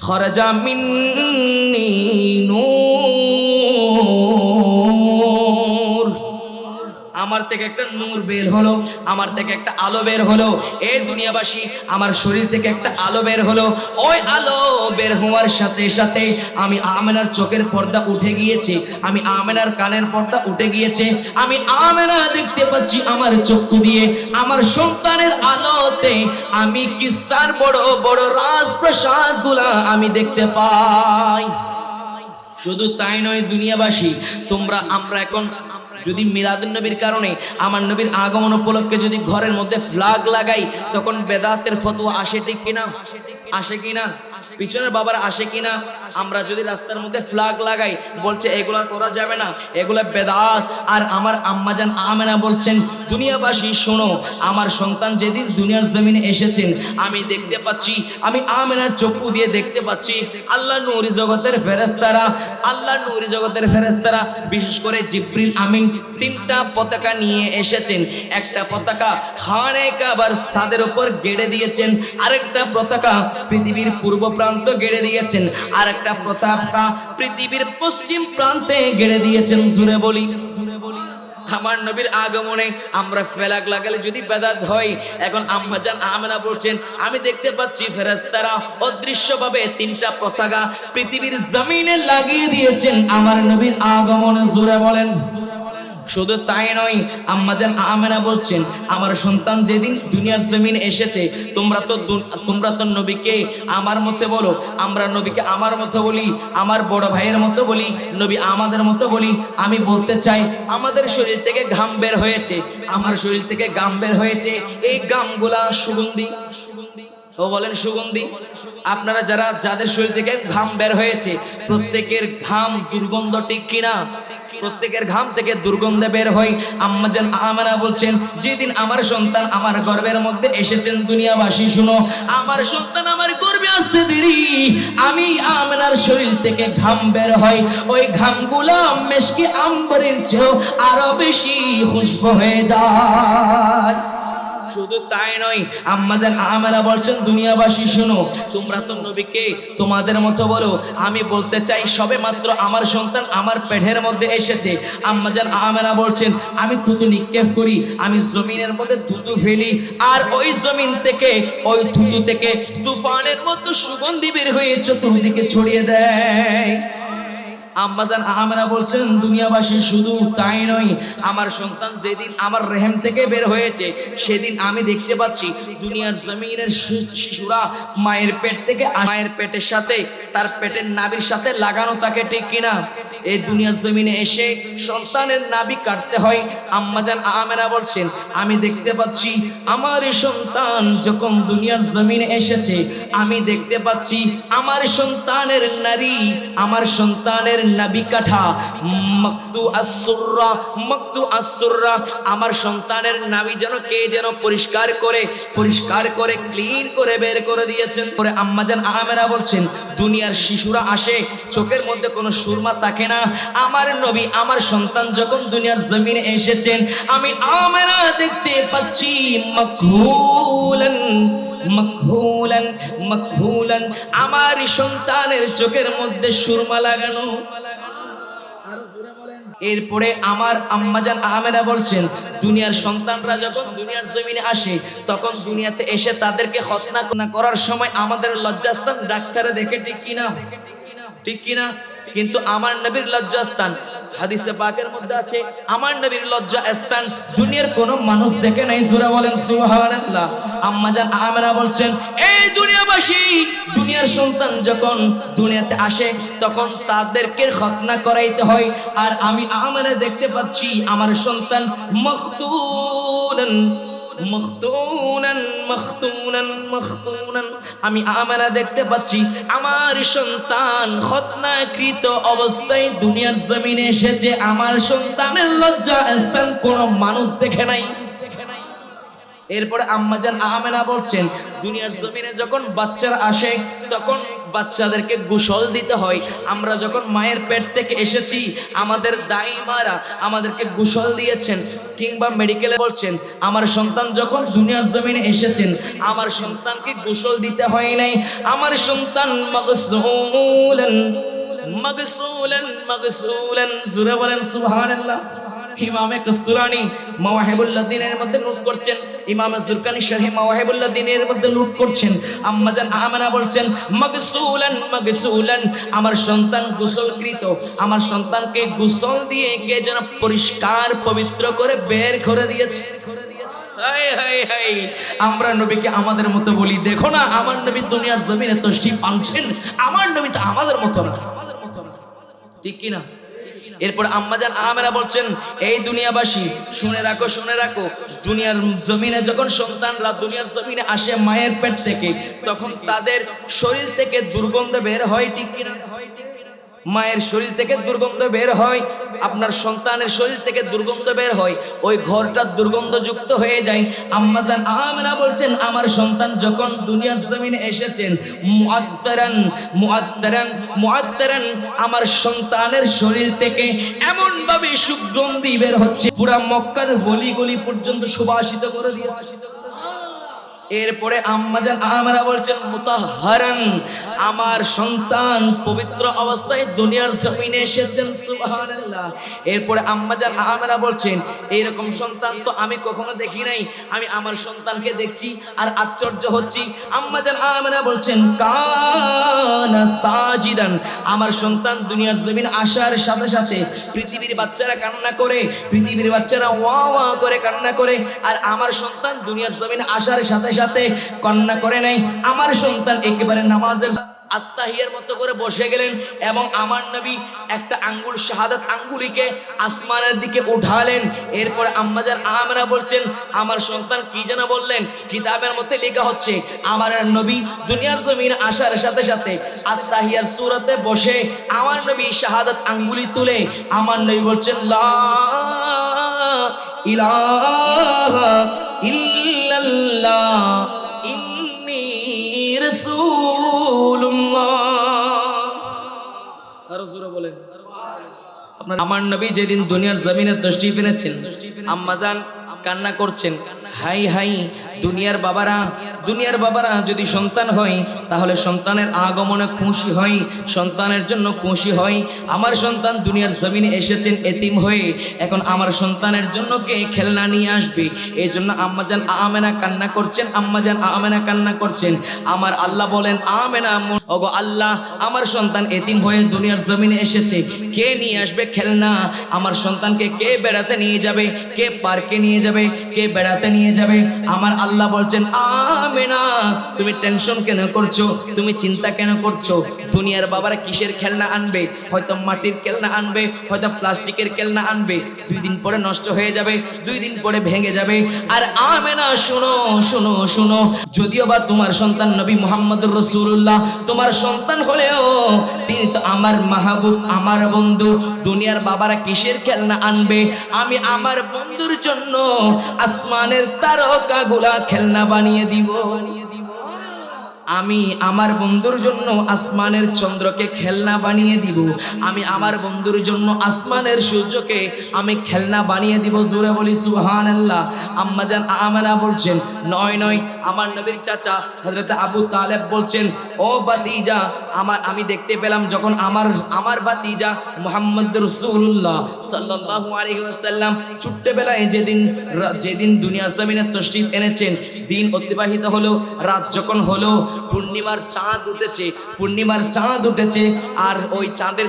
খরাজা মিন্নি নূর, আমার থেকে একটা নূর বের হলো, আমার থেকে একটা আলো বের হলো। এই দুনিয়াবাসী, আমার শরীর থেকে একটা আলো বের হলো। ওই আলো বের হওয়ার সাথে সাথে আমি আমেনার চোখের পর্দা উঠে গিয়েছে, আমি আমেনার কানের পর্দা উঠে গিয়েছে। আমি আমেনা দেখতে পাচ্ছি আমার চক্ষু দিয়ে, আমার সন্তানের আলোতে আমি কিস্তার বড় বড় রাজপ্রাসাদ গুলা আমি দেখতে পাই। শুধু তাই নয় দুনিয়াবাসী, আমরা এখন যদি মিলাদুন নবীর কারণে আমার নবীর আগমন উপলক্ষে যদি ঘরের মধ্যে ফ্ল্যাগ লাগাই, তখন বেদাতের ফতোয়া আসে ঠিক কিনা? আসে কিনা? পিছনের বাবার আসে কিনা? আমরা যদি রাস্তার মধ্যে ফ্ল্যাগ লাগাই, বলছে এগুলা করা যাবে না, এগুলা বেদাত। আর আমার আম্মাজান আমেনা বলছেন, দুনিয়াবাসী শোনো, আমার সন্তান যেদিন দুনিয়ার জমিনে এসেছেন আমি দেখতে পাচ্ছি, আমি আমেনার চক্ষু দিয়ে দেখতে পাচ্ছি আল্লাহ নূরি জগতের ফেরেশতারা, আল্লাহ নূরি জগতের ফেরেশতারা বিশেষ করে জিবরিল আমিন তিনটা পতাকা নিয়ে এসেছেন। একটা পতাকা খানে কাবার ছাদের উপর গেড়ে দিয়েছেন, আরেকটা পতাকা পৃথিবীর পূর্ব প্রান্ত গেড়ে দিয়েছেন, আরেকটা পতাকা পৃথিবীর পশ্চিম প্রান্তে গেড়ে দিয়েছেন। জুড়ে বলি, আমার নবীর আগমনে আমরা ফ্ল্যাগ লাগালে যদি বেদাত হয়, এখন আম্মাজান আমেনা বলছেন আমি দেখতে পাচ্ছি ফেরেশতারা অদৃশ্যভাবে তিনটা পতাকা পৃথিবীর জমিনে লাগিয়ে দিয়েছেন আমার নবীর আগমনে। জোরে বলেন। শুধু তাই নয়, আম্মাজান আমেনা বলছেন আমার সন্তান যেদিন দুনিয়ার জমিনে এসেছে, তোমরা তো নবীকে আমার মতো বলো, আমরা নবীকে আমার মতো বলি, আমার বড় ভাইয়ের মতো বলি, নবী আমাদের মতো বলি। আমি বলতে চাই আমাদের শরীর থেকে ঘাম বের হয়েছে, আমার শরীর থেকে ঘাম বের হয়েছে, এই ঘামগুলা সুগন্ধি। ও বলেন সুগন্ধি। আপনারা যাদের শরীর থেকে ঘাম বের হয়েছে, প্রত্যেকের ঘাম দুর্গন্ধ ঠিক কিনা? প্রত্যেকের ঘাম থেকে দুর্গন্ধ বের হয়। আম্মাজান আমেনা বলছেন যেদিন আমার সন্তান আমার গর্ভের মধ্যে এসেছেন, দুনিয়াবাসী শুনো, আমার সন্তান আমার গর্ভে আসতে দেরি আমি আমেনার শরীর থেকে ঘাম বের হয়, ওই ঘামগুলো মেশকি আম্বরের চেয়েও আরো বেশি খুশবু হয়ে যায়। শুধু তাই নয়, আম্মাজান আমেনা বলছেন দুনিয়াবাসী শুনো, তোমরা তো নবীকে তোমাদের মতো বলো, আমি বলতে চাই সবে মাত্র আমার সন্তান আমার পেটের মধ্যে এসেছে। আম্মাজান আমেনা বলছেন আমি থুতু নিক্ষেপ করি, আমি জমিনের মধ্যে থুতু ফেলি, আর ওই জমিন থেকে ওই থুতু থেকে তুফানের মতো সুগন্ধি বের হয়ে চতুর্দিকে ছড়িয়ে দেয়। আম্মাজান আমেনা বলছেন দুনিয়াবাসী শুধু তাই নয়, আমার সন্তান যেদিন আমার রেহেম থেকে বের হয়েছে সেদিন আমি দেখতে পাচ্ছি দুনিয়ার জমিনের শিশুরা মায়ের পেট থেকে, মায়ের পেটের সাথে তার পেটের নাভির সাথে লাগানো থাকে ঠিক কিনা? এই দুনিয়ার জমিনে এসে সন্তানের নাভি কাটতে হয়। আম্মাজান আমেনা বলছেন আমি দেখতে পাচ্ছি আমার সন্তান যখন দুনিয়ার জমিনে এসেছে, আমি দেখতে পাচ্ছি আমার সন্তানের নারী, আমার সন্তানের নাভি কাঠা মাকতু আসুররা, আমার সন্তানের নাভি যেন কে যেন পরিষ্কার করে ক্লিন করে বের করে দিয়েছেন। পরে আম্মাজান আমেনা বলছেন দুনিয়ার শিশুরা আসে চোখের মধ্যে কোনো সুরমা থাকে না, আমার নবী আমার সন্তান যখন দুনিয়ার জমিনে এসেছেন আমি আমেনা দেখতে পাচ্ছি মাকহুলান আমার সন্তানের চোখের মধ্যে সুরমা লাগানো। এরপরে আমার আম্মাজান আমেনা বলছেন দুনিয়ার সন্তানরা যখন দুনিয়ার জমিনে আসে, তখন দুনিয়াতে এসে তাদেরকে খতনা করার সময় আমাদের লজ্জাস্থান ডাক্তারে দেখে ঠিক কিনা? ঠিক কিনা? কিন্তু আমার নবীর লজ্জাস্থান হাদিসে পাকের মধ্যে আছে, আমার নবীর লজ্জা স্থান দুনিয়ার কোন মানুষ দেখে নাই। জোরে বলেন সুবহানাল্লাহ। আম্মাজান আমেনা বলছেন এই দুনিয়াবাসী, দুনিয়ার সন্তান যখন দুনিয়াতে আসে তখন তাদেরকে খতনা করাইতে হয়, আর আমি আমেনা দেখতে পাচ্ছি আমার সন্তান মখতুনান আমি আমেনা দেখতে পাচ্ছি আমার সন্তান খতনাকৃত অবস্থায় দুনিয়ার জমিনে এসেছে, আমার সন্তানের লজ্জা স্থান কোন মানুষ দেখে নাই। এরপরে আম্মাজান আমেনা বলছেন দুনিয়ার জমিনে যখন বাচ্চারা আসে তখন বাচ্চাদেরকে গোসল দিতে হয়। আমরা যখন মায়ের পেট থেকে এসেছি আমাদের দাইমারা আমাদেরকে গোসল দিয়েছেন, কিংবা মেডিকেলে বলছেন আমার সন্তান যখন দুনিয়ার জমিনে এসেছেন আমার সন্তানকে গোসল দিতে হয় নাই, আমার সন্তান মাগসুলান মাগসুলান মাগসুলান, জোরে বলেন সুবহানাল্লাহ। ইমামে কস্তুরানি মাওয়াহিবুল্লাদিনের মধ্যে নোট করছেন, ইমামে জুরকানি শরহে মাওয়াহিবুল্লাদিনের মধ্যে নোট করছেন, আম্মাজান আমেনা বলছেন মাগসুলান মাগসুলান, আমার সন্তান গোসলকৃত, আমার সন্তানকে গোসল দিয়ে কে যেন পরিষ্কার পবিত্র করে বের করে দিয়েছে। হায় হায় হায়, আমরা নবীকে আমাদের মতো বলি, দেখো না আমার নবী দুনিয়ার জমিনে তশরিফ আনছেন, আমার নবী তো আমাদের মতো না, ঠিক কি না? এরপর আম্মাজান আমেনা বলছেন এই দুনিয়াবাসী শুনে রাখো, শুনে রাখো, দুনিয়ার জমিনে যখন সন্তানরা দুনিয়ার জমিনে আসে মায়ের পেট থেকে তখন তাদের শরীর থেকে দুর্গন্ধ বের হয়, ঠিক কি না? মায়ের শরীর থেকে দুর্গন্ধ বের হয়, আপনার সন্তানের শরীর থেকে দুর্গন্ধ বের হয়, ওই ঘরটা দুর্গন্ধযুক্ত হয়ে যায়। আম্মাজান আমেনা বলছেন আমার সন্তান যখন দুনিয়ার জমিনে এসেছেন মুআত্তারান মুআত্তারান মুআত্তারান, আমার সন্তানের শরীর থেকে এমন ভাবে সুগন্ধি বের হচ্ছে পুরা মক্কার গলি গলি পর্যন্ত সুবাসিত করে দিয়েছে। এরপরে আম্মাজান আমেনা বলছেন মুতাহহারান, আমার সন্তান পবিত্র অবস্থায় দুনিয়ার জমিনে এসেছেন, সুবহানাল্লাহ। এরপরে আম্মাজান আমেনা বলছেন এইরকম সন্তান তো আমি কখনো দেখি নাই, আমি আমার সন্তানকে দেখছি আর আশ্চর্য হচ্ছি। আম্মাজান আমেনা বলছেন কানা সাজিদান, আমার সন্তান দুনিয়ার জমিনে আসার সাথে সাথে পৃথিবীর বাচ্চারা কান্না করে, পৃথিবীর বাচ্চারা ওয়া ওয়া করে কান্না করে, আর আমার সন্তান দুনিয়ার জমিনে আসার সাথে সাথে কান্না করে নাই। আমার সন্তান একেবারে নামাজের আত্তাহিয়ার মতো করে বসে গেলেন এবং আমার নবী একটা আঙ্গুল শাহাদাত আঙ্গুলিকে আসমানের দিকে উঠালেন। এরপর আম্মাজান আমেনা বলছেন আমার সন্তান কি যেন বললেন, কিতাবের মধ্যে লেখা হচ্ছে আমার নবী দুনিয়ার জমিনে আসার সাথে সাথে আত্তাহিয়ার সূরাতে বসে আমার নবী শাহাদাত আঙ্গুলি তুলে আমার নবী বলছেন লা ইলাহা ইল্লাল্লাহ ইন্নী রাসূলুল্লাহ। আরো জোরে বলেন। আপনার আমার নবী যেদিন দুনিয়ার জমিনে তশরিফ এনেছেন আম্মাজান কান্না করছেন, হাই হাই দুনিয়ার বাবারা যদি সন্তান হয় তাহলে সন্তানের আগমনে খুশি হয়, সন্তানের জন্য খুশি হয়। আমার সন্তান দুনিয়ার জমিনে এসেছেন এতিম হয়ে, এখন আমার সন্তানের জন্য কে খেলনা নিয়ে আসবে? এই জন্য আম্মাজান আমেনা কান্না করছেন, আম্মাজান আমেনা কান্না করছেন। আমার আল্লাহ বলেন আমেনা ওগো আল্লাহ, আমার সন্তান এতিম হয়ে দুনিয়ার জমিনে এসেছে, কে নিয়ে আসবে খেলনা? আমার সন্তানকে কে বেড়াতে নিয়ে যাবে, কে পার্কে নিয়ে যাবে, কে বেড়াতে নিয়ে যাবে? আমার আল্লাহ বলছেন আমেনা তুমি টেনশন কেন করছো, তুমি চিন্তা কেন করছো? দুনিয়ার বাবারা কিসের খেলনা আনবে? হয়তো মাটির খেলনা আনবে, হয়তো প্লাস্টিকের খেলনা আনবে, 2 দিন পরে নষ্ট হয়ে যাবে, 2 দিন পরে ভেঙে যাবে। আর আমেনা শোনো শোনো শোনো, যদিও বা তোমার সন্তান নবী মুহাম্মদুর রাসূলুল্লাহ তোমার সন্তান হলেও তিনি তো আমার মাহবুব, আমার বন্ধু। দুনিয়ার বাবারা কিসের খেলনা আনবে? আমি আমার বন্ধুর জন্য আসমানের তারকাগুলা খেলনা বানিয়ে দিব। আমি আমার বন্ধুর জন্য আসমানের চন্দ্রকে খেলনা বানিয়ে দিব, আমি আমার বন্ধুর জন্য আসমানের সূর্যকে আমি খেলনা বানিয়ে দিব। জোরে বলি সুবহানাল্লাহ। আম্মাজান আমেনা বলছেন নয় নয়, আমার নবীর চাচা হযরত আবু তালেব বলছেন ও ভাতিজা, আমি দেখতে পেলাম যখন আমার ভাতিজা মুহাম্মদ রাসূলুল্লাহ সাল্লাল্লাহু আলাইহি ওয়াসাল্লাম ছোট্টবেলায় যেদিন দুনিয়ার জমিনে তশরিফ এনেছেন, দিন অতিবাহিত হলো, রাত যখন হলো পূর্ণিমার চাঁদ উঠেছে আর ওই চাঁদের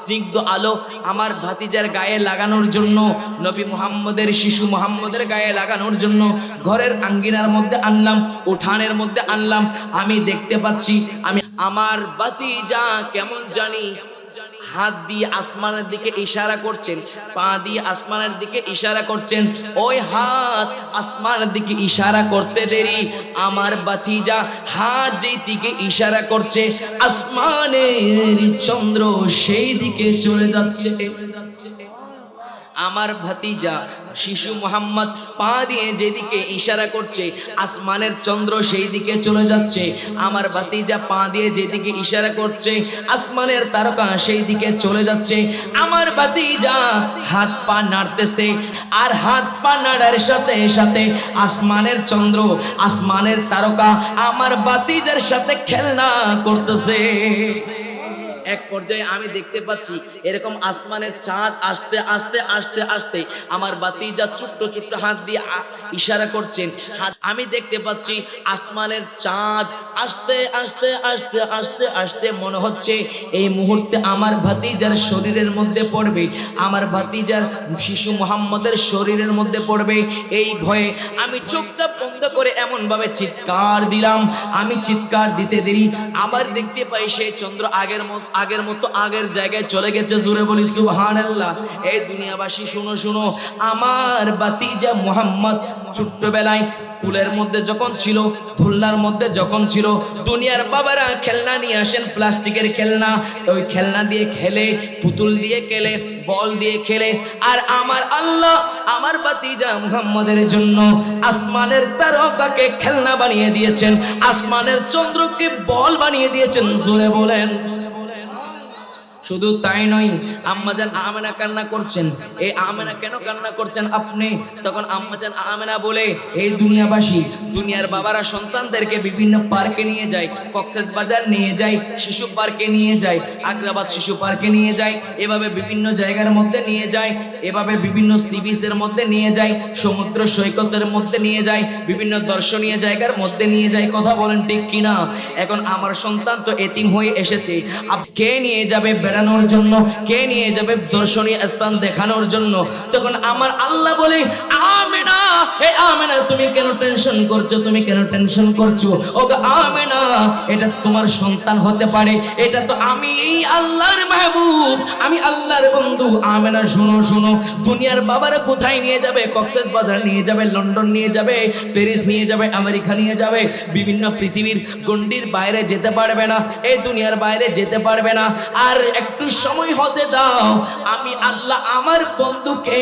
স্নিগ্ধ আলো আমার ভাতিজার গায়ে লাগানোর জন্য, নবী মুহাম্মদের শিশু মুহাম্মদের গায়ে লাগানোর জন্য ঘরের আঙ্গিনার মধ্যে আনলাম, উঠানের মধ্যে আনলাম। আমি দেখতে পাচ্ছি আমার ভাতিজা কেমন জানি হাত দিয়ে আসমানের দিকে ইশারা করছেন, পা দিয়ে আসমানের দিকে ইশারা করছেন। ওই হাত আসমানের দিকে ইশারা করতে দেরি আমার ভাতিজা হাত যেই দিকে ইশারা করছে আসমানের চন্দ্র সেই দিকে চলে যাচ্ছে। আমার ভাতিজা শিশু মোহাম্মদ পা দিয়ে যেদিকে ইশারা করছে আসমানের চন্দ্র সেই দিকে চলে যাচ্ছে। আমার ভাতিজা পা দিয়ে যেদিকে ইশারা করছে আসমানের তারকা সেই দিকে চলে যাচ্ছে। আমার ভাতিজা হাত পা নাড়তেছে, আর হাত পা নাড়ার সাথে সাথে আসমানের চন্দ্র আসমানের তারকা আমার ভাতিজার সাথে খেলনা করতেছে। এক পর্যায়ে আমি দেখতে পাচ্ছি এরকম আসমানের চাঁদ আস্তে আস্তে আস্তে আস্তে আমার ভাতিজা ছোট্ট ছোট্ট হাত দিয়ে ইশারা করছেন। আমি দেখতে পাচ্ছি আসমানের চাঁদ আস্তে আস্তে আস্তে আস্তে আস্তে মনে হচ্ছে এই মুহূর্তে আমার ভাতিজার শরীরের মধ্যে পড়বে, আমার ভাতিজার শিশু মোহাম্মদের শরীরের মধ্যে পড়বে। এই ভয়ে আমি চোখটা বন্ধ করে এমন ভাবে চিৎকার দিলাম। আমি চিৎকার দিতে দেরি আবার দেখতে পাই সেই চন্দ্র আগের মতো আগের জায়গায় চলে গেছে। জোরে বলি সুবহানাল্লাহ। এই দুনিয়াবাসী শুনো শুনো, আমার ভাতিজা মুহাম্মদ ছোট্টবেলায় কুলের মধ্যে যখন ছিল, ধুলনার মধ্যে যখন ছিল, দুনিয়ার বাবারা খেলনা নিয়ে আসেন, প্লাস্টিকের খেলনা, ওই খেলনা দিয়ে খেলে, পুতুল দিয়ে খেলে, বল দিয়ে খেলে। আর আমার আল্লাহ আমার ভাতিজা মুহাম্মদের জন্য আসমানের তারকাকে খেলনা বানিয়ে দিয়েছেন, আসমানের চন্দ্রকে বল বানিয়ে দিয়েছেন। জোরে বলেন। শুধু তাই নয়, আম্মাজান আমেনা কান্না করছেন। এই আমেনা কেন কান্না করছেন আপনি? তখন আম্মাজান আমেনা বলে, এই দুনিয়াবাসী, দুনিয়ার বাবারা সন্তানদেরকে বিভিন্ন পার্কে নিয়ে যায়, কক্সেস বাজার নিয়ে যায়, শিশু পার্কে নিয়ে যায়, আগ্রাবাদ শিশু পার্কে নিয়ে যায়, এভাবে বিভিন্ন জায়গার মধ্যে নিয়ে যায়, এভাবে বিভিন্ন সি বিচের মধ্যে নিয়ে যায়, সমুদ্র সৈকতের মধ্যে নিয়ে যায়, বিভিন্ন দর্শনীয় জায়গার মধ্যে নিয়ে যায়। কথা বলেন ঠিক কিনা? এখন আমার সন্তান তো এতিম হয়ে এসেছে, কে নিয়ে যাবে বেড়ানোর জন্য, কে নিয়ে যাবে দর্শনীয় স্থান দেখানোর জন্য? তখন আমার আল্লাহ বলে, আমেনা, হে আমেনা, তুমি কেন টেনশন করছো? তুমি কেন টেনশন করছো? ও আমেনা, এটা তোমার সন্তান হতে পারে, এটা তো আমি আল্লাহর মাহবুব, আমি আল্লাহর বন্ধু। আমেনা শুনো শুনো, দুনিয়ার বাবারা কোথায় নিয়ে যাবে? কক্সেস বাজার নিয়ে যাবে, লন্ডন নিয়ে যাবে, প্যারিস নিয়ে যাবে, আমেরিকা নিয়ে যাবে, বিভিন্ন পৃথিবীর গণ্ডির বাইরে যেতে পারবে না, এই দুনিয়ার বাইরে যেতে পারবে না। আর একটু সময় হতে দাও, আমি আল্লাহ আমার বন্ধুকে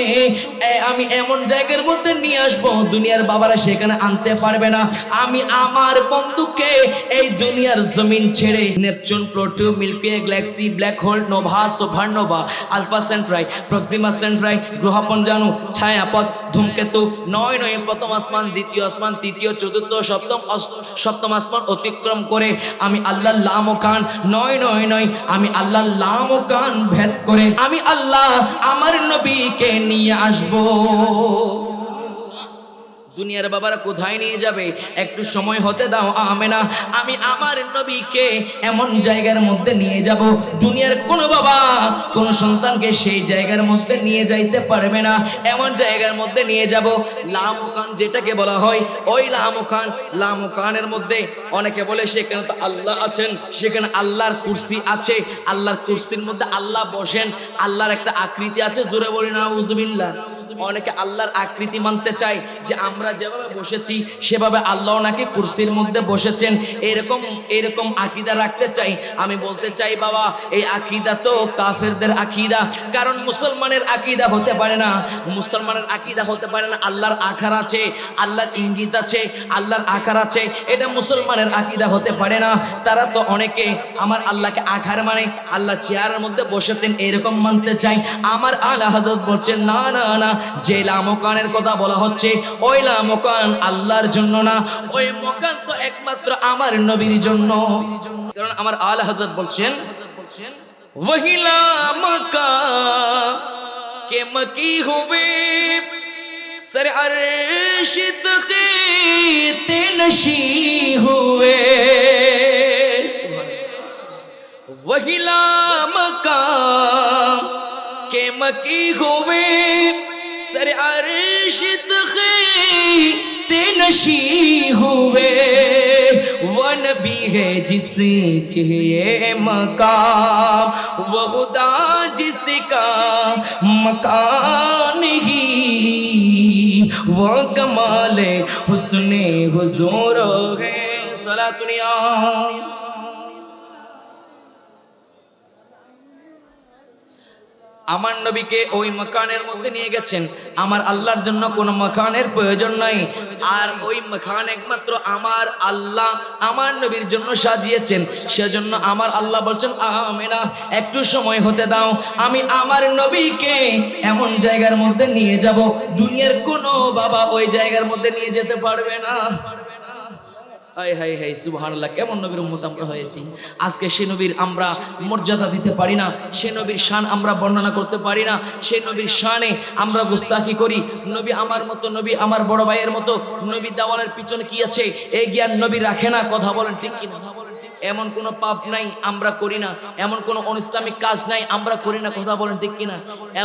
আমি এমন জায়গার মধ্যে নিয়ে আসবো দুনিয়ার বাবারা সেখানে আনতে পারবে না। আমি আমার বন্ধুকে এই দুনিয়ার জমিন ছেড়ে Neptune, Pluto, Milky Way, galaxy, black hole, nova, supernova, Alpha Centauri, Proxima Centauri, গ্রহপুঞ্জাণু, ছায়াপথ, ধূমকেতু, নয় নয় প্রথম আসমান, দ্বিতীয় আসমান, তৃতীয়, চতুর্থ, সপ্তম আসমান অতিক্রম করে আমি আল্লাহ লামকান, নয় নয় নয়, আমি আল্লাহ লামকান ভেদ করে আমি আল্লাহ আমার নবীকে নিয়ে আসবো। দুনিয়ার বাবারা কোথায় নিয়ে যাবে? একটু সময় হতে দাও আমেনা, আমি আমার নবীকে এমন জায়গার মধ্যে নিয়ে যাব, দুনিয়ার কোনো বাবা কোন সন্তানকে সেই জায়গার মধ্যে নিয়ে যাইতে পারবে না। এমন জায়গার মধ্যে নিয়ে যাব, লামকান যেটাকে বলা হয়, ওই লামকানের মধ্যে অনেকে বলে সেখানে তো আল্লাহ আছেন, সেখানে আল্লাহর কুরসি আছে, আল্লাহর কুরসির মধ্যে আল্লাহ বসেন, আল্লাহর একটা আকৃতি আছে। জোরে বলি না আউযুবিল্লাহ। অনেকে আল্লাহর আকৃতি মানতে চায় যে আমরা যেভাবে বসেছি সেভাবে আল্লাহ নাকি কুরসির মধ্যে বসেছেন, এরকম আকীদা রাখতে চাই। আমি বলতে চাই বাবা, এই আকীদা তো কাফেরদের আকীদা, কারণ মুসলমানের আকীদা হতে পারে না। মুসলমানের আকীদা হতে পারে না আল্লাহর আকার আছে, আল্লাহর ইঙ্গিত আছে, আল্লাহর আকার আছে, এটা মুসলমানের আকীদা হতে পারে না। তারা তো অনেকে আমার আল্লাহকে আকার মানে আল্লাহ চেয়ারের মধ্যে বসেছেন এরকম মানতে চাই। আমার আলা হযরত বলছেন না না না, যে লামকানের কথা বলা হচ্ছে ওই লামকান আল্লাহর জন্য না, ওই মকান তো একমাত্র আমার নবীর জন্য। কারণ আমার আলা হযরত বলছেন, ওহি লামকান কে মকি হুবে সর আরশ তকে তে নশি হুয়ে, ওহি লামকান কে মকি হুবে सर अर्श ते नशी हुए, वो नबी है जिसके ये मकाम, वो खुदा जिसका मकान ही, वो कमाल हुस्ने हुजूर है। सलातुनिया আমার নবীকে ওই মাকানের মধ্যে নিয়ে গেছেন। আমার আল্লাহর জন্য কোনো মাকানের প্রয়োজন নাই, আর ওই মাকান একমাত্র আমার আল্লাহ আমার নবীর জন্য সাজিয়েছেন। সেজন্য আমার আল্লাহ বলছেন, আমেনা একটু সময় হতে দাও, আমি আমার নবীকে এমন জায়গার মধ্যে নিয়ে যাব, দুনিয়ার কোনো বাবা ওই জায়গার মধ্যে নিয়ে যেতে পারবে না। হাই হাই হাই সুবহানাল্লাহ, কেমন নবীর উম্মত আমরা হয়েছি। আজকে সে নবীর আমরা মর্যাদা দিতে পারি না, সে নবীর শান আমরা বর্ণনা করতে পারি না, সে নবীর শানে আমরা গুস্তাখি করি। নবী আমার মতো, নবী আমার বড় ভাইয়ের মতো, নবী দেওয়ালের পিছনে কি আছে এই জ্ঞান নবী রাখে না। কথা বলেন ঠিক কি না? এমন কোনো পাপ নাই আমরা করি না, এমন কোনো অনিসলামিক কাজ নাই আমরা করি না। কথা বলেন ঠিক কিনা?